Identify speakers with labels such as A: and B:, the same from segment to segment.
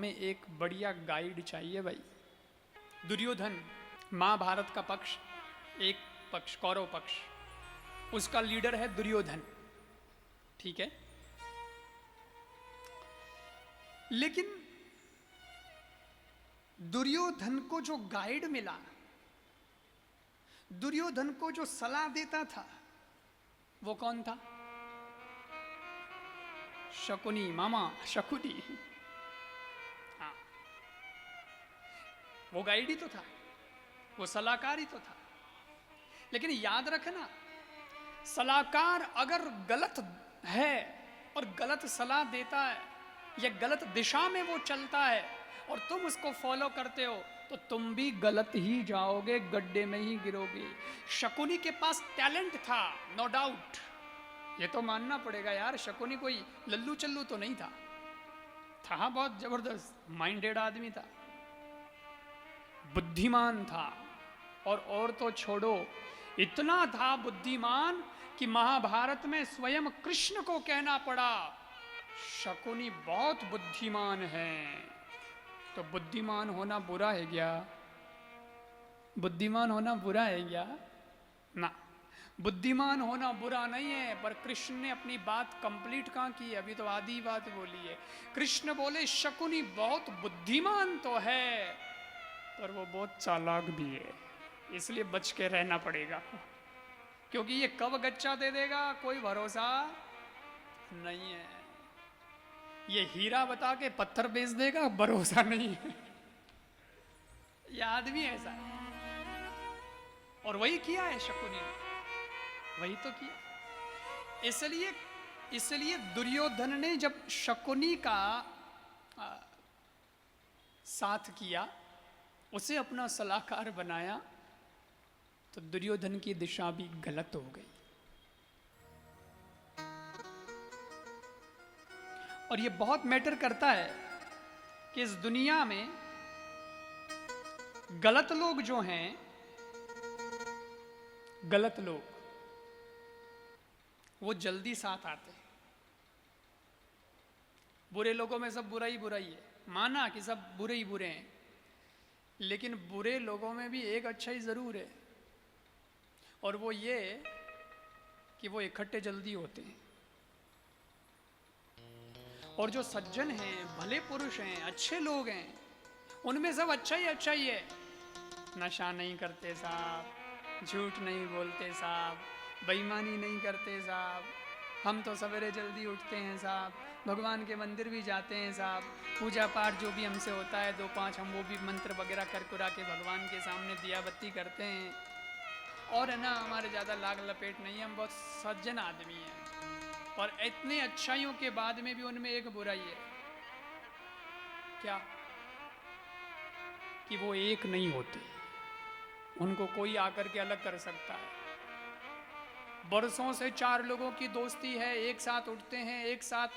A: हमें एक बढ़िया गाइड चाहिए भाई। दुर्योधन महाभारत का पक्ष, एक पक्ष कौरव पक्ष, उसका लीडर है दुर्योधन, ठीक है। लेकिन दुर्योधन को जो गाइड मिला, दुर्योधन को जो सलाह देता था, वो कौन था? शकुनी, मामा शकुनी। हाँ, वो गाइड ही तो था, वो सलाहकार ही तो था। लेकिन याद रखना, सलाहकार अगर गलत है और गलत सलाह देता है या गलत दिशा में वो चलता है और तुम उसको फॉलो करते हो तो तुम भी गलत ही जाओगे, गड्ढे में ही गिरोगे। शकुनी के पास टैलेंट था, नो डाउट, ये तो मानना पड़ेगा यार। शकुनी कोई लल्लू चल्लू तो नहीं था बहुत जबरदस्त माइंडेड आदमी था, बुद्धिमान था। और तो छोड़ो, इतना था बुद्धिमान कि महाभारत में स्वयं कृष्ण को कहना पड़ा, शकुनी बहुत बुद्धिमान है। तो बुद्धिमान होना बुरा है क्या? बुद्धिमान होना बुरा है क्या? ना, बुद्धिमान होना बुरा नहीं है। पर कृष्ण ने अपनी बात कंप्लीट कहाँ की? अभी तो आधी बात बोली है। कृष्ण बोले शकुनी बहुत बुद्धिमान तो है, पर वो बहुत चालाक भी है, इसलिए बच के रहना पड़ेगा, क्योंकि ये कब गच्चा दे देगा कोई भरोसा नहीं है। ये हीरा बता के पत्थर बेच देगा, भरोसा नहीं है। ये आदमी ऐसा है। और वही किया है शकुनी ने, वही तो किया। इसलिए दुर्योधन ने जब शकुनी का साथ किया, उसे अपना सलाहकार बनाया, तो दुर्योधन की दिशा भी गलत हो गई। और ये बहुत मैटर करता है कि इस दुनिया में गलत लोग जो हैं, गलत लोग, वो जल्दी साथ आते हैं। बुरे लोगों में सब बुरा ही है, माना कि सब बुरे ही बुरे हैं, लेकिन बुरे लोगों में भी एक अच्छा ही जरूर है, और वो ये कि वो इकट्ठे जल्दी होते हैं। और जो सज्जन हैं, भले पुरुष हैं, अच्छे लोग हैं, उनमें सब अच्छा ही है। नशा नहीं करते साहब, झूठ नहीं बोलते साहब, बेईमानी नहीं करते साहब, हम तो सवेरे जल्दी उठते हैं साहब, भगवान के मंदिर भी जाते हैं साहब, पूजा पाठ जो भी हमसे होता है 2-5 हम वो भी मंत्र वगैरह कर कुरा के भगवान के सामने दिया बत्ती करते हैं। और है ना, हमारे ज़्यादा लाग लपेट नहीं है, हम बहुत सज्जन आदमी हैं। और इतने अच्छाइयों के बाद में भी उनमें एक बुराई है, क्या? कि वो एक नहीं होते, उनको कोई आकर के अलग कर सकता है। बरसों से 4 लोगों की दोस्ती है, एक साथ उठते हैं, एक साथ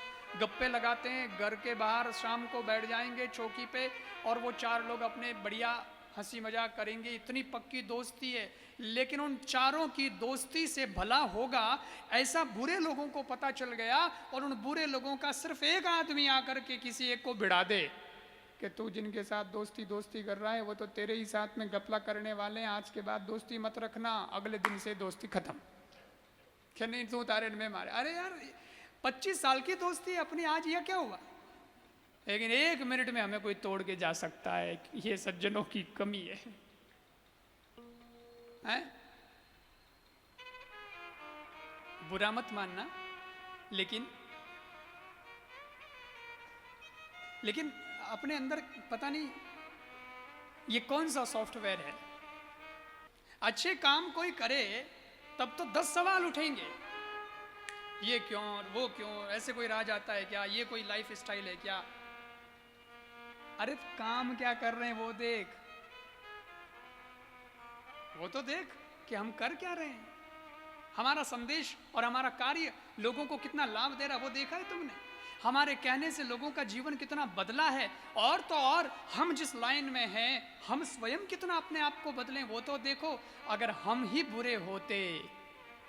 A: गप्पे लगाते हैं, घर के बाहर शाम को बैठ जाएंगे चौकी पे और वो 4 लोग अपने बढ़िया हंसी मजाक करेंगे, इतनी पक्की दोस्ती है। लेकिन उन चारों की दोस्ती से भला होगा ऐसा बुरे लोगों को पता चल गया, और उन बुरे लोगों का सिर्फ एक आदमी आकर के किसी एक को भिड़ा दे कि तू जिनके साथ दोस्ती कर रहा है वो तो तेरे ही साथ में गपला करने वाले हैं, आज के बाद दोस्ती मत रखना, अगले दिन से दोस्ती खत्म। क्या नहीं, तू तारे में मारे। अरे यार 25 साल की दोस्ती अपनी, आज यह क्या हुआ? लेकिन 1 मिनट में हमें कोई तोड़ के जा सकता है, ये सज्जनों की कमी है, हैं? बुरा मत मानना, लेकिन अपने अंदर पता नहीं ये कौन सा सॉफ्टवेयर है। अच्छे काम कोई करे तब तो 10 सवाल उठेंगे, ये क्यों और वो क्यों, ऐसे कोई राज आता है क्या, ये कोई लाइफ स्टाइल है क्या? अरे काम क्या कर रहे हैं वो देख, वो तो देख कि हम कर क्या रहे हैं, हमारा संदेश और हमारा कार्य लोगों को कितना लाभ दे रहा है वो देखा है तुमने? हमारे कहने से लोगों का जीवन कितना बदला है, और तो और हम जिस लाइन में हैं हम स्वयं कितना अपने आप को बदलें वो तो देखो। अगर हम ही बुरे होते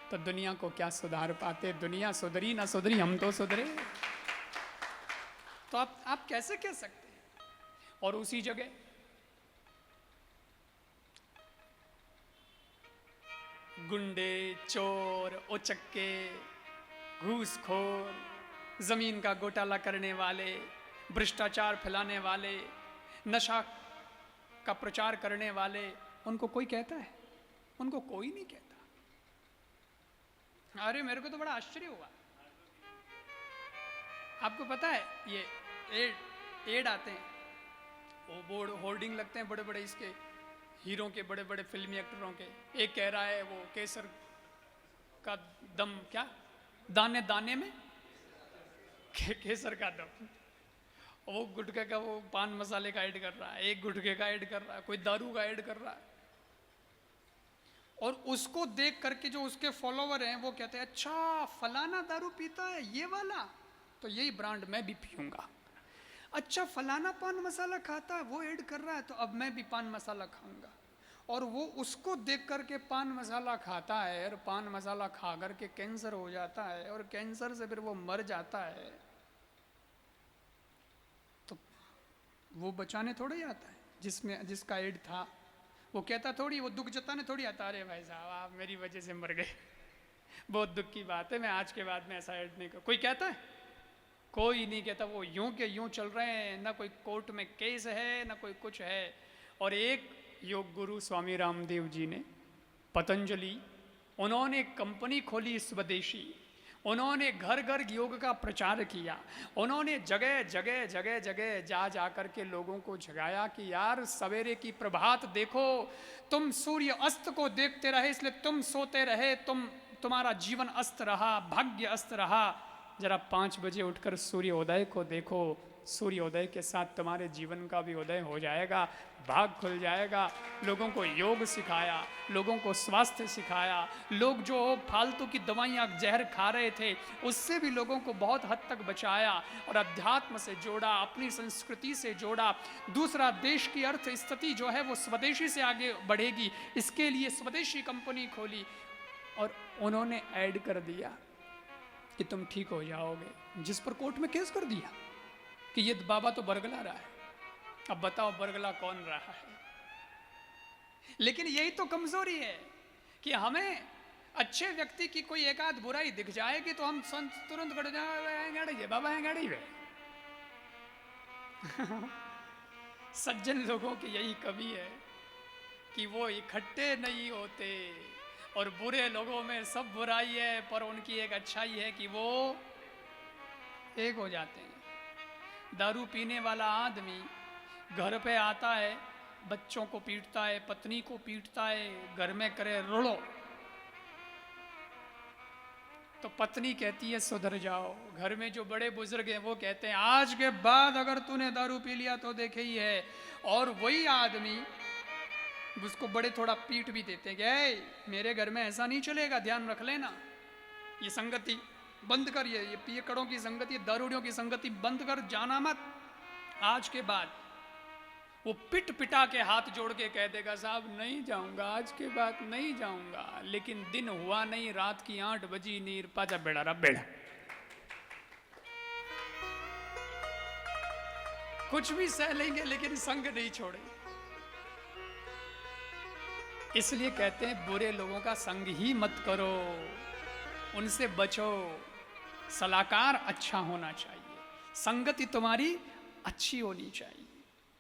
A: तो दुनिया को क्या सुधार पाते? दुनिया सुधरी ना सुधरी, हम तो सुधरे। तो आप कैसे कह सकते हैं? और उसी जगह गुंडे, चोर, उचक्के, घूसखोर, जमीन का घोटाला करने वाले, भ्रष्टाचार फैलाने वाले, नशा का प्रचार करने वाले, उनको कोई कहता है? उनको कोई नहीं कहता। अरे मेरे को तो बड़ा आश्चर्य हुआ। आपको पता है ये एड आते हैं, वो बोर्ड होर्डिंग लगते हैं बड़े बड़े इसके हीरो के, बड़े बड़े फिल्मी एक्टरों के। एक कह रहा है वो केसर का दम, क्या दाने दाने में केसर का दम, वो गुटखे का, वो पान मसाले का ऐड कर रहा है, एक गुटखे का ऐड कर रहा है, कोई दारू का ऐड कर रहा है। और उसको देख करके जो उसके फॉलोवर हैं वो कहते हैं अच्छा फलाना दारू पीता है ये वाला, तो यही ब्रांड मैं भी पीऊंगा। अच्छा फलाना पान मसाला खाता है, वो ऐड कर रहा है, तो अब मैं भी पान मसाला खाऊंगा। और वो उसको देख करके पान मसाला खाता है, और पान मसाला खा करके कैंसर हो जाता है, और कैंसर से फिर वो मर जाता है। तो वो बचाने थोड़ा ही आता है जिसमें जिसका ऐड था, वो कहता थोड़ी, वो दुख जताने थोड़ी आता, अरे भाई साहब आप मेरी वजह से मर गए, बहुत दुख की बात है, मैं आज के बाद में ऐसा ऐड नहीं कर। कोई कहता है? कोई नहीं कहता। वो यूं के यूं चल रहे हैं, ना कोई कोर्ट में केस है, ना कोई कुछ है। और एक योग गुरु स्वामी रामदेव जी ने, पतंजलि, उन्होंने कंपनी खोली स्वदेशी, उन्होंने घर घर योग का प्रचार किया, उन्होंने जगह जगह जगह जगह जा जा कर के लोगों को जगाया कि यार सवेरे की प्रभात देखो, तुम सूर्य अस्त को देखते रहे इसलिए तुम सोते रहे, तुम्हारा जीवन अस्त रहा, भाग्य अस्त रहा। जरा 5 बजे उठकर सूर्योदय को देखो, सूर्योदय के साथ तुम्हारे जीवन का भी उदय हो जाएगा, भाग खुल जाएगा। लोगों को योग सिखाया, लोगों को स्वास्थ्य सिखाया। लोग जो फालतू की दवाइयाँ जहर खा रहे थे उससे भी लोगों को बहुत हद तक बचाया, और अध्यात्म से जोड़ा, अपनी संस्कृति से जोड़ा। दूसरा, देश की अर्थ स्थिति जो है वो स्वदेशी से आगे बढ़ेगी, इसके लिए स्वदेशी कंपनी खोली, और उन्होंने ऐड कर दिया कि तुम ठीक हो जाओगे, जिस पर कोर्ट में केस कर दिया कि ये बाबा तो बरगला रहा है। अब बताओ बरगला कौन रहा है? लेकिन यही तो कमजोरी है कि हमें अच्छे व्यक्ति की कोई एक आध बुराई दिख जाएगी तो हम तुरंत कट जाए, बाबा है गाड़ी में। सज्जन लोगों की यही कमी है कि वो इकट्ठे नहीं होते, और बुरे लोगों में सब बुराई है, पर उनकी एक अच्छाई है कि वो एक हो जाते हैं। दारू पीने वाला आदमी घर पे आता है, बच्चों को पीटता है, पत्नी को पीटता है, घर में करे रोड़ो, तो पत्नी कहती है सुधर जाओ। घर में जो बड़े बुजुर्ग हैं वो कहते हैं आज के बाद अगर तूने दारू पी लिया तो देखे ही है। और वही आदमी उसको बड़े थोड़ा पीट भी देते हैं कि मेरे घर में ऐसा नहीं चलेगा, ध्यान रख लेना, ये संगति बंद कर, ये पियकड़ों की संगति, दारूडियों की संगति बंद कर, जाना मत। आज के बाद वो पिट पिटा के हाथ जोड़ के कह देगा साहब नहीं जाऊंगा, आज के बाद नहीं जाऊंगा। लेकिन दिन हुआ नहीं, रात की 8 बजी, नीर पाचा बेड़ा रा बेड़ा, कुछ भी सह लेंगे लेकिन संग नहीं छोड़ेंगे। इसलिए कहते हैं बुरे लोगों का संग ही मत करो, उनसे बचो। सलाहकार अच्छा होना चाहिए, संगति तुम्हारी अच्छी होनी चाहिए।